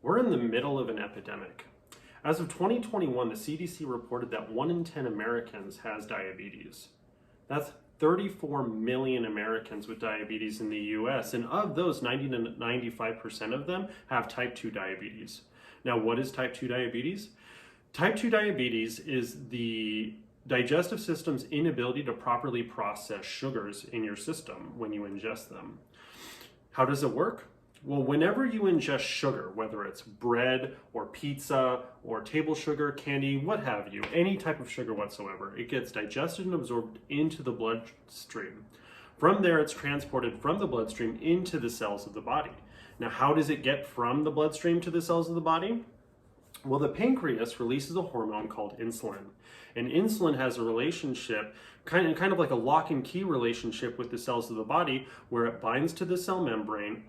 We're in the middle of an epidemic. As of 2021, the CDC reported that 1 in 10 Americans has diabetes. That's 34 million Americans with diabetes in the US, and of those, 90 to 95% of them have type 2 diabetes. Now, what is type 2 diabetes? Type 2 diabetes is the digestive system's inability to properly process sugars in your system when you ingest them. How does it work? Well, whenever you ingest sugar, whether it's bread or pizza or table sugar, candy, what have you, any type of sugar whatsoever, it gets digested and absorbed into the bloodstream. From there, it's transported from the bloodstream into the cells of the body. Now, how does it get from the bloodstream to the cells of the body? Well, the pancreas releases a hormone called insulin. And insulin has a relationship, kind of like a lock and key relationship with the cells of the body, where it binds to the cell membrane,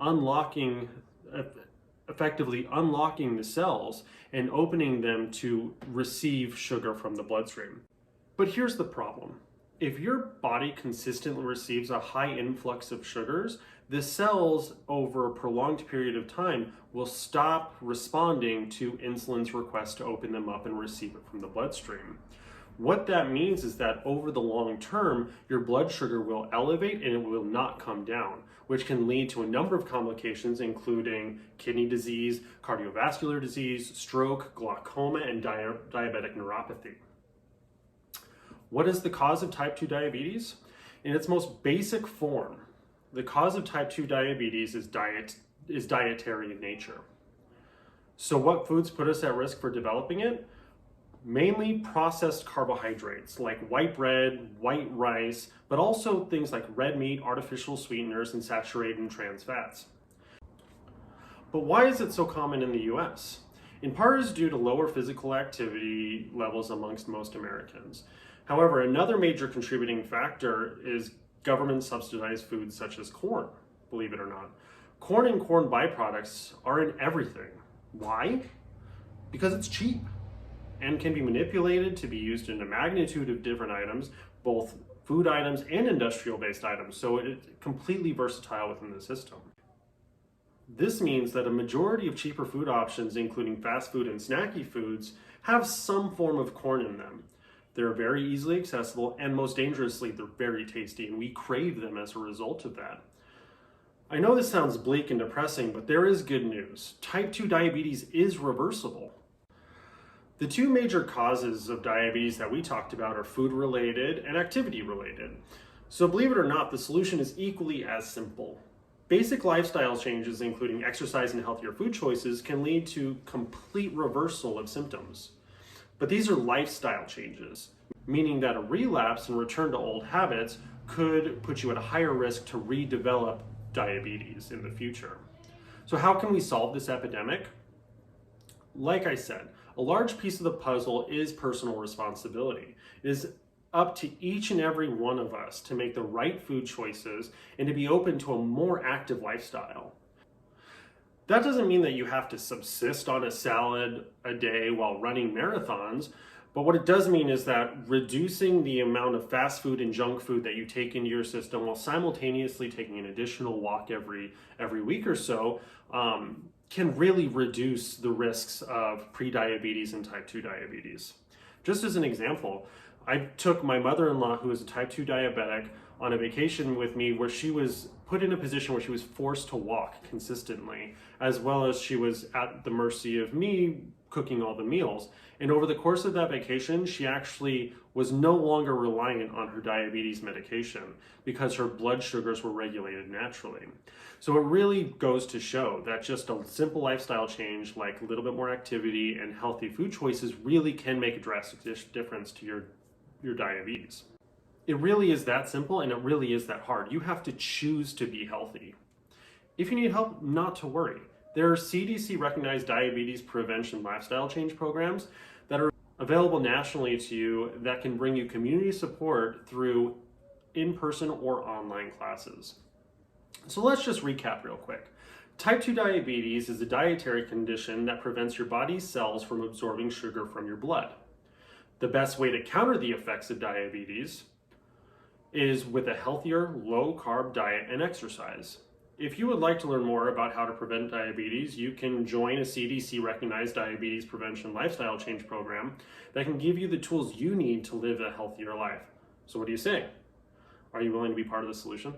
effectively unlocking the cells and opening them to receive sugar from the bloodstream. But here's the problem. If your body consistently receives a high influx of sugars, the cells over a prolonged period of time will stop responding to insulin's request to open them up and receive it from the bloodstream. What that means is that over the long term, your blood sugar will elevate and it will not come down, which can lead to a number of complications, including kidney disease, cardiovascular disease, stroke, glaucoma, and diabetic neuropathy. What is the cause of type 2 diabetes? In its most basic form, the cause of type 2 diabetes is dietary in nature. So what foods put us at risk for developing it? Mainly processed carbohydrates like white bread, white rice, but also things like red meat, artificial sweeteners, and saturated and trans fats. But why is it so common in the US? In part is due to lower physical activity levels amongst most Americans. However, another major contributing factor is government subsidized foods such as corn, believe it or not. Corn and corn byproducts are in everything. Why? Because it's cheap and can be manipulated to be used in a magnitude of different items, both food items and industrial-based items, so it's completely versatile within the system. This means that a majority of cheaper food options, including fast food and snacky foods, have some form of corn in them. They're very easily accessible, and most dangerously, they're very tasty, and we crave them as a result of that. I know this sounds bleak and depressing, but there is good news. Type 2 diabetes is reversible. The two major causes of diabetes that we talked about are food-related and activity-related. So believe it or not, the solution is equally as simple. Basic lifestyle changes, including exercise and healthier food choices, can lead to complete reversal of symptoms. But these are lifestyle changes, meaning that a relapse and return to old habits could put you at a higher risk to redevelop diabetes in the future. So how can we solve this epidemic? Like I said, a large piece of the puzzle is personal responsibility. It is up to each and every one of us to make the right food choices and to be open to a more active lifestyle. That doesn't mean that you have to subsist on a salad a day while running marathons, but what it does mean is that reducing the amount of fast food and junk food that you take into your system while simultaneously taking an additional walk every week or so can really reduce the risks of prediabetes and type 2 diabetes. Just as an example, I took my mother-in-law, who is a type 2 diabetic, on a vacation with me where she was put in a position where she was forced to walk consistently, as well as she was at the mercy of me cooking all the meals. And over the course of that vacation, she actually was no longer reliant on her diabetes medication because her blood sugars were regulated naturally. So it really goes to show that just a simple lifestyle change, like a little bit more activity and healthy food choices, really can make a drastic difference to your diabetes. It really is that simple, and it really is that hard. You have to choose to be healthy. If you need help, not to worry. There are CDC recognized diabetes prevention lifestyle change programs that are available nationally to you that can bring you community support through in-person or online classes. So let's just recap real quick. Type 2 diabetes is a dietary condition that prevents your body's cells from absorbing sugar from your blood. The best way to counter the effects of diabetes is with a healthier, low-carb diet and exercise. If you would like to learn more about how to prevent diabetes, you can join a CDC recognized diabetes prevention lifestyle change program that can give you the tools you need to live a healthier life. So what do you say? Are you willing to be part of the solution?